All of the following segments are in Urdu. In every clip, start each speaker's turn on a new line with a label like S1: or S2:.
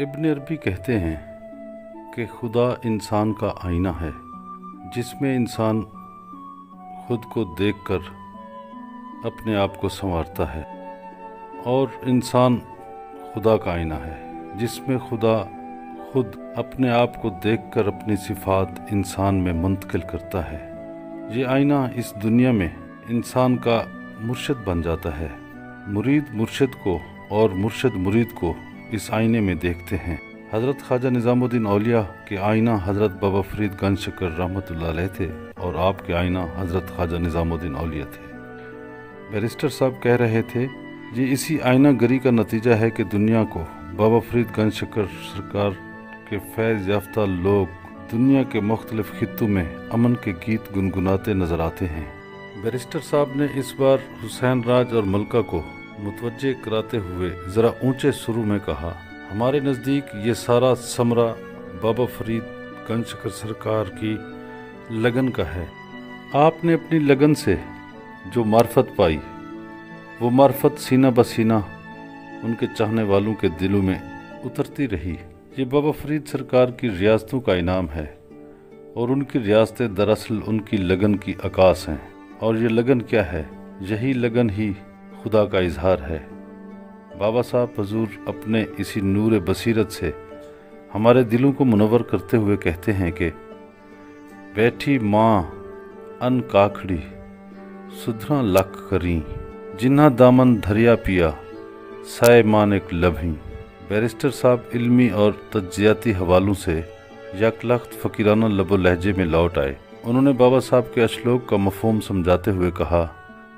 S1: ابن عربی کہتے ہیں کہ خدا انسان کا آئینہ ہے جس میں انسان خود کو دیکھ کر اپنے آپ کو سنوارتا ہے، اور انسان خدا کا آئینہ ہے جس میں خدا خود اپنے آپ کو دیکھ کر اپنی صفات انسان میں منتقل کرتا ہے۔ یہ آئینہ اس دنیا میں انسان کا مرشد بن جاتا ہے۔ مرید مرشد کو اور مرشد مرید کو اس آئینے میں دیکھتے ہیں۔ حضرت خواجہ نظام الدین اولیاء کے آئینہ حضرت بابا فرید گنج شکر رحمۃ اللہ علیہ تھے، اور آپ کے آئینہ حضرت خواجہ نظام الدین اولیاء تھے۔ بیرسٹر صاحب کہہ رہے تھے، یہ اسی آئینہ گری کا نتیجہ ہے کہ دنیا کو بابا فرید گنج شکر سرکار کے فیض یافتہ لوگ دنیا کے مختلف خطوں میں امن کے گیت گنگناتے نظر آتے ہیں۔ بیرسٹر صاحب نے اس بار حسین راج اور ملکہ کو متوجہ کراتے ہوئے ذرا اونچے سروں میں کہا، ہمارے نزدیک یہ سارا ثمرہ بابا فرید گنج شکر سرکار کی لگن کا ہے۔ آپ نے اپنی لگن سے جو معرفت پائی، وہ معرفت سینہ بسینہ ان کے چاہنے والوں کے دلوں میں اترتی رہی۔ یہ بابا فرید سرکار کی ریاستوں کا انعام ہے، اور ان کی ریاستیں دراصل ان کی لگن کی عکاس ہیں۔ اور یہ لگن کیا ہے؟ یہی لگن ہی خدا کا اظہار ہے۔ بابا صاحب حضور اپنے اسی نور بصیرت سے ہمارے دلوں کو منور کرتے ہوئے کہتے ہیں کہ بیٹھی ماں ان کاکھڑی سدھراں لکھ کریں، جنہاں دامن دھریا پیا سائے مانک لبھیں۔ بیرسٹر صاحب علمی اور تجزیاتی حوالوں سے یک لخت فقیرانہ لب و لہجے میں لوٹ آئے۔ انہوں نے بابا صاحب کے اشلوک کا مفہوم سمجھاتے ہوئے کہا،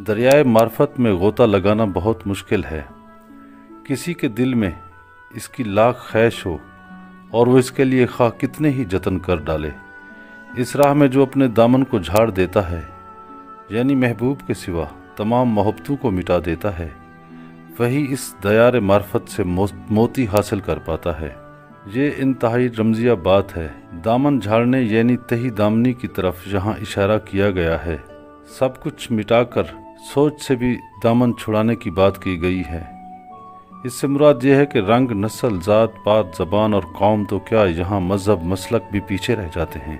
S1: دریائے معرفت میں غوطہ لگانا بہت مشکل ہے۔ کسی کے دل میں اس کی لاکھ خواہش ہو اور وہ اس کے لیے خواہ کتنے ہی جتن کر ڈالے، اس راہ میں جو اپنے دامن کو جھاڑ دیتا ہے، یعنی محبوب کے سوا تمام محبتوں کو مٹا دیتا ہے، وہی اس دیار معرفت سے موتی حاصل کر پاتا ہے۔ یہ انتہائی رمزیہ بات ہے۔ دامن جھاڑنے یعنی تہی دامنی کی طرف یہاں اشارہ کیا گیا ہے۔ سب کچھ مٹا کر سوچ سے بھی دامن چھڑانے کی بات کی گئی ہے۔ اس سے مراد یہ ہے کہ رنگ، نسل، ذات پات، زبان اور قوم تو کیا، یہاں مذہب مسلک بھی پیچھے رہ جاتے ہیں،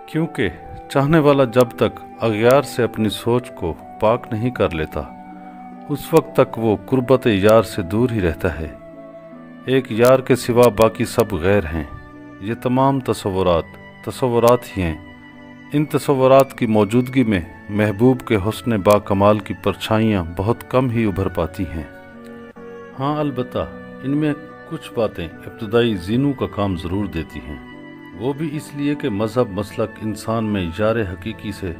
S1: کیونکہ چاہنے والا جب تک اغیار سے اپنی سوچ کو پاک نہیں کر لیتا، اس وقت تک وہ قربت یار سے دور ہی رہتا ہے۔ ایک یار کے سوا باقی سب غیر ہیں۔ یہ تمام تصورات ہی ہیں۔ ان تصورات کی موجودگی میں محبوب کے حسن با کمال کی پرچھائیاں بہت کم ہی ابھر پاتی ہیں۔ ہاں، البتہ ان میں کچھ باتیں ابتدائی زینوں کا کام ضرور دیتی ہیں، وہ بھی اس لیے کہ مذہب مسلک انسان میں یار حقیقی سے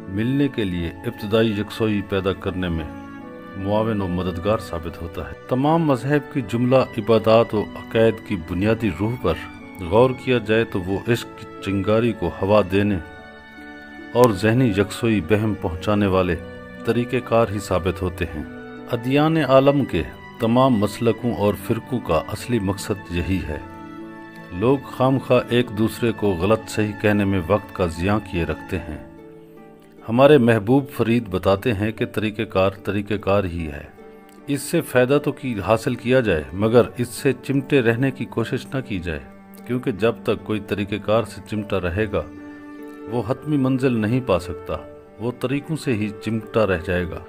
S1: ملنے کے لیے ابتدائی یکسوئی پیدا کرنے میں معاون و مددگار ثابت ہوتا ہے۔ تمام مذہب کی جملہ عبادات و عقائد کی بنیادی روح پر غور کیا جائے تو وہ عشق کی چنگاری کو ہوا دینے اور ذہنی یکسوئی بہم پہنچانے والے طریقہ کار ہی ثابت ہوتے ہیں۔ ادیان عالم کے تمام مسلکوں اور فرقوں کا اصلی مقصد یہی ہے۔ لوگ خام خواہ ایک دوسرے کو غلط صحیح کہنے میں وقت کا ضیاع کیے رکھتے ہیں۔ ہمارے محبوب فرید بتاتے ہیں کہ طریقہ کار ہی ہے۔ اس سے فائدہ تو حاصل کیا جائے، مگر اس سے چمٹے رہنے کی کوشش نہ کی جائے، کیونکہ جب تک کوئی طریقہ کار سے چمٹا رہے گا وہ حتمی منزل نہیں پا سکتا، وہ طریقوں سے ہی چمٹا رہ جائے گا،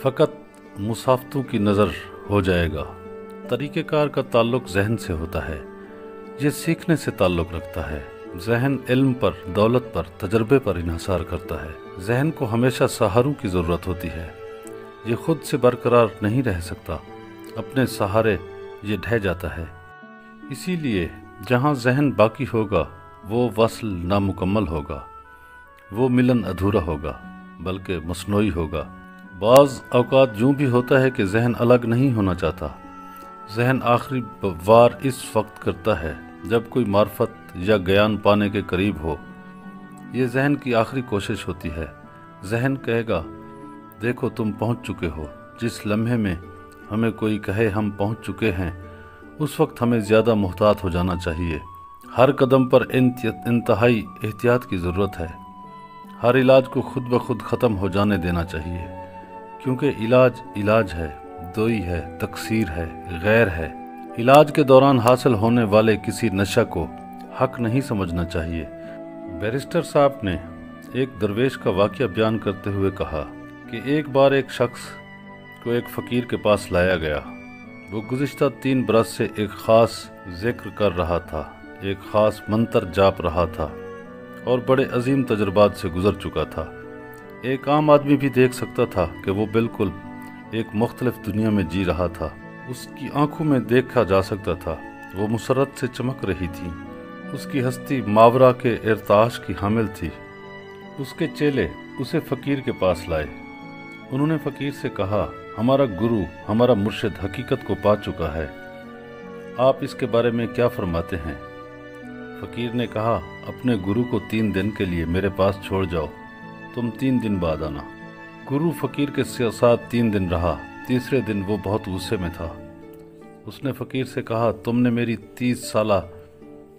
S1: فقط مسافتوں کی نظر ہو جائے گا۔ طریقہ کار کا تعلق ذہن سے ہوتا ہے، یہ سیکھنے سے تعلق رکھتا ہے۔ ذہن علم پر، دولت پر، تجربے پر انحصار کرتا ہے۔ ذہن کو ہمیشہ سہاروں کی ضرورت ہوتی ہے، یہ خود سے برقرار نہیں رہ سکتا، اپنے سہارے یہ ڈھہ جاتا ہے۔ اسی لیے جہاں ذہن باقی ہوگا وہ وصل نامکمل ہوگا، وہ ملن ادھورا ہوگا، بلکہ مصنوعی ہوگا۔ بعض اوقات یوں بھی ہوتا ہے کہ ذہن الگ نہیں ہونا چاہتا، ذہن آخری وار اس وقت کرتا ہے جب کوئی معرفت یا گیان پانے کے قریب ہو۔ یہ ذہن کی آخری کوشش ہوتی ہے۔ ذہن کہے گا، دیکھو تم پہنچ چکے ہو۔ جس لمحے میں ہمیں کوئی کہے ہم پہنچ چکے ہیں، اس وقت ہمیں زیادہ محتاط ہو جانا چاہیے۔ ہر قدم پر انتہائی احتیاط کی ضرورت ہے۔ ہر علاج کو خود بخود ختم ہو جانے دینا چاہیے، کیونکہ علاج ہے، دوئی ہے، تقصیر ہے، غیر ہے۔ علاج کے دوران حاصل ہونے والے کسی نشہ کو حق نہیں سمجھنا چاہیے۔ بیرسٹر صاحب نے ایک درویش کا واقعہ بیان کرتے ہوئے کہا کہ ایک بار ایک شخص کو ایک فقیر کے پاس لایا گیا۔ وہ گزشتہ 3 برس سے ایک خاص ذکر کر رہا تھا، ایک خاص منتر جاپ رہا تھا اور بڑے عظیم تجربات سے گزر چکا تھا۔ ایک عام آدمی بھی دیکھ سکتا تھا کہ وہ بالکل ایک مختلف دنیا میں جی رہا تھا۔ اس کی آنکھوں میں دیکھا جا سکتا تھا، وہ مسرت سے چمک رہی تھی۔ اس کی ہستی ماورا کے ارتعاش کی حامل تھی۔ اس کے چیلے اسے فقیر کے پاس لائے۔ انہوں نے فقیر سے کہا، ہمارا گرو، ہمارا مرشد حقیقت کو پا چکا ہے، آپ اس کے بارے میں کیا فرماتے ہیں؟ فقیر نے کہا، اپنے گرو کو 3 دن کے لیے میرے پاس چھوڑ جاؤ، تم 3 دن بعد آنا۔ گرو فقیر کے ساتھ 3 دن رہا۔ تیسرے دن وہ بہت غصے میں تھا۔ اس نے فقیر سے کہا، تم نے میری 30 سالہ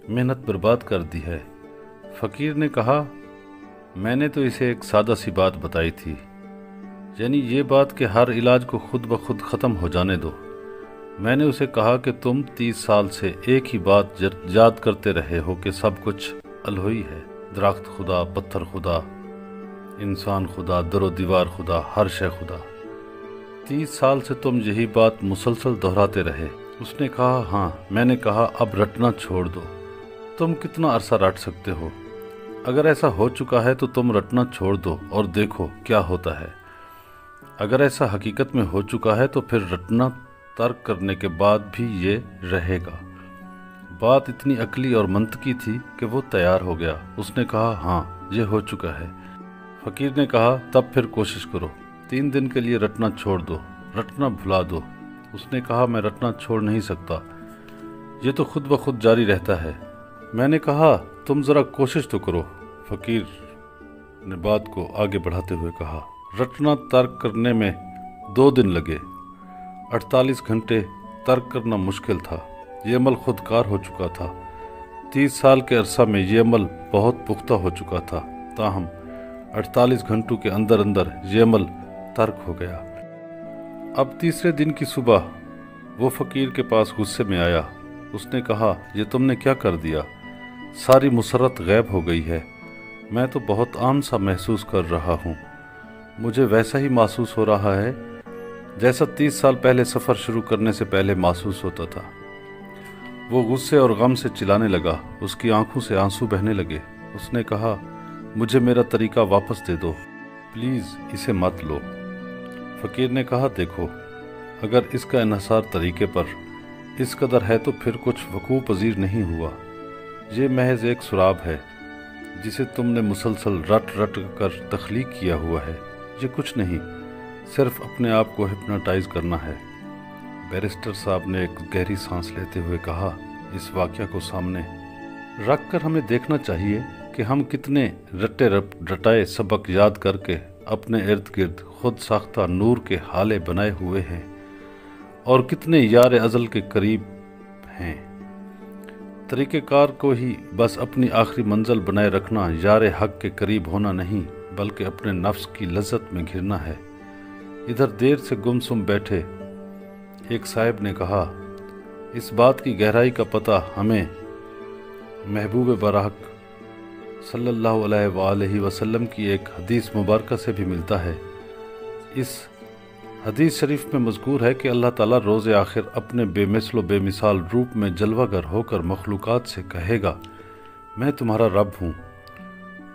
S1: محنت برباد کر دی ہے۔ فقیر نے کہا، میں نے تو اسے ایک سادہ سی بات بتائی تھی، یعنی یہ بات کہ ہر علاج کو خود بخود ختم ہو جانے دو۔ میں نے اسے کہا کہ تم 30 سال سے ایک ہی بات یاد کرتے رہے ہو کہ سب کچھ الوہی ہے، درخت خدا، پتھر خدا، انسان خدا، در و دیوار خدا، ہر شے خدا۔ 30 سال سے تم یہی بات مسلسل دہراتے رہے۔ اس نے کہا، ہاں۔ میں نے کہا، اب رٹنا چھوڑ دو۔ تم کتنا عرصہ رٹ سکتے ہو؟ اگر ایسا ہو چکا ہے تو تم رٹنا چھوڑ دو اور دیکھو کیا ہوتا ہے۔ اگر ایسا حقیقت میں ہو چکا ہے تو پھر رٹنا ترک کرنے کے بعد بھی یہ رہے گا۔ بات اتنی عقلی اور منطقی تھی کہ وہ تیار ہو گیا۔ اس نے کہا، ہاں، یہ ہو چکا ہے۔ فقیر نے کہا، تب پھر کوشش کرو، 3 دن کے لیے رٹنا چھوڑ دو، رٹنا بھلا دو۔ اس نے کہا، میں رٹنا چھوڑ نہیں سکتا، یہ تو خود بخود جاری رہتا ہے۔ میں نے کہا، تم ذرا کوشش تو کرو۔ فقیر نے بات کو آگے بڑھاتے ہوئے کہا، رٹنا ترک کرنے میں 2 دن لگے، 48 گھنٹے ترک کرنا مشکل تھا۔ یہ عمل خودکار ہو چکا تھا۔ 30 سال کے عرصہ میں یہ عمل بہت پختہ ہو چکا تھا، تاہم 48 گھنٹوں کے اندر اندر یہ عمل ترک ہو گیا۔ اب تیسرے دن کی صبح وہ فقیر کے پاس غصے میں آیا۔ اس نے کہا، یہ تم نے کیا کر دیا؟ ساری مسرت غائب ہو گئی ہے۔ میں تو بہت عام سا محسوس کر رہا ہوں، مجھے ویسا ہی محسوس ہو رہا ہے جیسا 30 سال پہلے سفر شروع کرنے سے پہلے محسوس ہوتا تھا۔ وہ غصے اور غم سے چلانے لگا، اس کی آنکھوں سے آنسو بہنے لگے۔ اس نے کہا، مجھے میرا طریقہ واپس دے دو، پلیز اسے مت لو۔ فقیر نے کہا، دیکھو، اگر اس کا انحصار طریقے پر اس قدر ہے تو پھر کچھ وقوع پذیر نہیں ہوا۔ یہ محض ایک سراب ہے جسے تم نے مسلسل رٹ رٹ کر تخلیق کیا ہوا ہے۔ یہ کچھ نہیں، صرف اپنے آپ کو ہپناٹائز کرنا ہے۔ بیرسٹر صاحب نے ایک گہری سانس لیتے ہوئے کہا، اس واقعہ کو سامنے رکھ کر ہمیں دیکھنا چاہیے کہ ہم کتنے رٹے رٹائے سبق یاد کر کے اپنے ارد گرد خود ساختہ نور کے ہالے بنائے ہوئے ہیں اور کتنے یار ازل کے قریب ہیں۔ طریقہ کار کو ہی بس اپنی آخری منزل بنائے رکھنا یار حق کے قریب ہونا نہیں، بلکہ اپنے نفس کی لذت میں گھرنا ہے۔ ادھر دیر سے گمسم بیٹھے ایک صاحب نے کہا، اس بات کی گہرائی کا پتہ ہمیں محبوب برحق صلی اللہ علیہ وآلہ وسلم کی ایک حدیث مبارکہ سے بھی ملتا ہے۔ اس حدیث شریف میں مذکور ہے کہ اللہ تعالیٰ روز آخر اپنے بے مثل و بے مثال روپ میں جلوہ گر ہو کر مخلوقات سے کہے گا، میں تمہارا رب ہوں،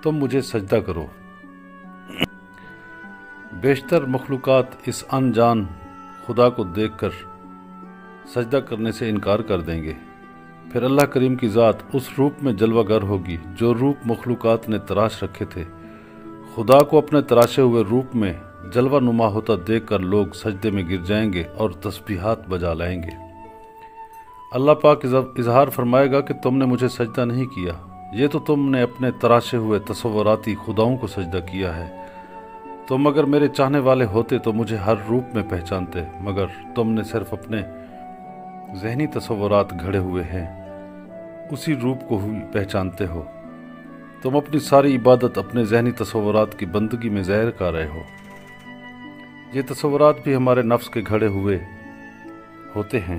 S1: تم مجھے سجدہ کرو۔ بیشتر مخلوقات اس انجان خدا کو دیکھ کر سجدہ کرنے سے انکار کر دیں گے۔ پھر اللہ کریم کی ذات اس روپ میں جلوہ گر ہوگی جو روپ مخلوقات نے تراش رکھے تھے۔ خدا کو اپنے تراشے ہوئے روپ میں جلوہ نما ہوتا دیکھ کر لوگ سجدے میں گر جائیں گے اور تسبیحات بجا لائیں گے۔ اللہ پاک اظہار فرمائے گا کہ تم نے مجھے سجدہ نہیں کیا، یہ تو تم نے اپنے تراشے ہوئے تصوراتی خداؤں کو سجدہ کیا ہے۔ تم اگر میرے چاہنے والے ہوتے تو مجھے ہر روپ میں پہچانتے، مگر تم نے صرف اپنے ذہنی تصورات گھڑے ہوئے ہیں، اسی روپ کو ہی پہچانتے ہو۔ تم اپنی ساری عبادت اپنے ذہنی تصورات کی بندگی میں ظاہر کر رہے ہو۔ یہ تصورات بھی ہمارے نفس کے گھڑے ہوئے ہوتے ہیں۔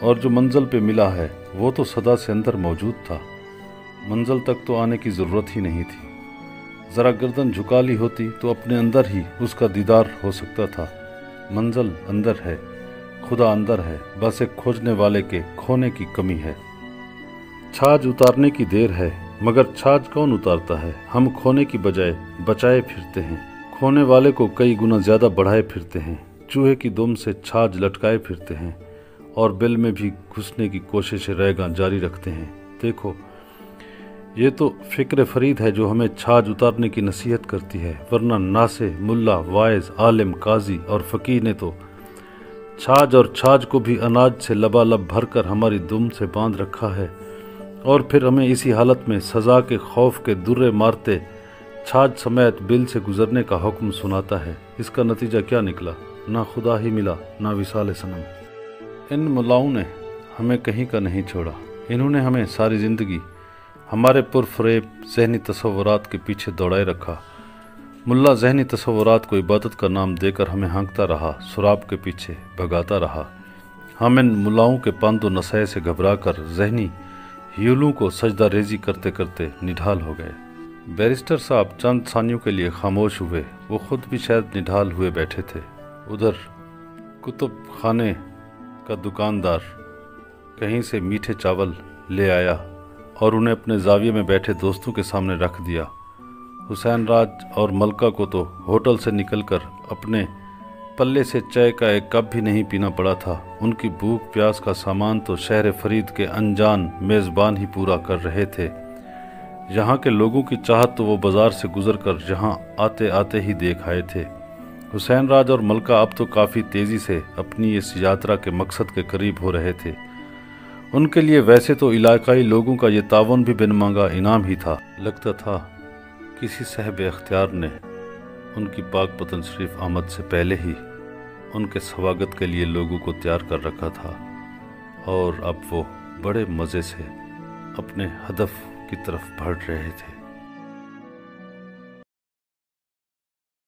S1: اور جو منزل پہ ملا ہے وہ تو سدا سے اندر موجود تھا۔ منزل تک تو آنے کی ضرورت ہی نہیں تھی، ذرا گردن جھکا لی ہوتی تو اپنے اندر ہی اس کا دیدار ہو سکتا تھا۔ منزل اندر ہے، خدا اندر ہے، بس ایک کھوجنے والے کے کھونے کی کمی ہے۔ چھاج اتارنے کی دیر ہے، مگر چھاج کون اتارتا ہے؟ ہم کھونے کی بجائے بچائے پھرتے ہیں، کھونے والے کو کئی گنا زیادہ بڑھائے پھرتے ہیں، چوہے کی دم سے چھاج لٹکائے پھرتے ہیں اور بل میں بھی گھسنے کی کوشش ریگاں جاری رکھتے ہیں۔ دیکھو، یہ تو فکر فرید ہے جو ہمیں چھاج اتارنے کی نصیحت کرتی ہے، ورنہ ناسے، ملا، وائز، عالم، قاضی اور فقیر نے تو چھاج اور چھاج کو بھی اناج سے لبالب بھر کر ہماری دم سے باندھ رکھا ہے، اور پھر ہمیں اسی حالت میں سزا کے خوف کے درے مارتے چھاج سمیت بل سے گزرنے کا حکم سناتا ہے۔ اس کا نتیجہ کیا نکلا؟ نہ خدا ہی ملا، نہ وصال صنم۔ ان ملاؤں نے ہمیں کہیں کا نہیں چھوڑا، انہوں نے ہمیں ساری زندگی ہمارے پرفریب ذہنی تصورات کے پیچھے دوڑائے رکھا۔ ملا ذہنی تصورات کو عبادت کا نام دے کر ہمیں ہانکتا رہا، سراب کے پیچھے بھگاتا رہا۔ ہم ان ملاؤں کے پند و نصیحت سے گھبرا کر ذہنی ہیولوں کو سجدہ ریزی کرتے کرتے نڈھال ہو گئے۔ بیرسٹر صاحب چند ثانیوں کے لیے خاموش ہوئے، وہ خود بھی شاید نڈھال ہوئے بیٹھے تھے۔ ادھر کتب خانے کا دکاندار کہیں سے میٹھے چاول لے آیا اور انہیں اپنے زاویے میں بیٹھے دوستوں کے سامنے رکھ دیا۔ حسین راج اور ملکہ کو تو ہوٹل سے نکل کر اپنے پلے سے چائے کا ایک کپ بھی نہیں پینا پڑا تھا۔ ان کی بھوک پیاس کا سامان تو شہر فرید کے انجان میزبان ہی پورا کر رہے تھے۔ یہاں کے لوگوں کی چاہت تو وہ بازار سے گزر کر یہاں آتے آتے ہی دیکھ آئے تھے۔ حسین راج اور ملکہ اب تو کافی تیزی سے اپنی اس یاترا کے مقصد کے قریب ہو رہے تھے۔ ان کے لیے ویسے تو علاقائی لوگوں کا یہ تعاون بھی بن مانگا انعام ہی تھا۔ لگتا تھا کسی صاحب اختیار نے ان کی پاک پتن شریف آمد سے پہلے ہی ان کے سواگت کے لیے لوگوں کو تیار کر رکھا تھا، اور اب وہ بڑے مزے سے اپنے ہدف کی طرف بڑھ رہے تھے۔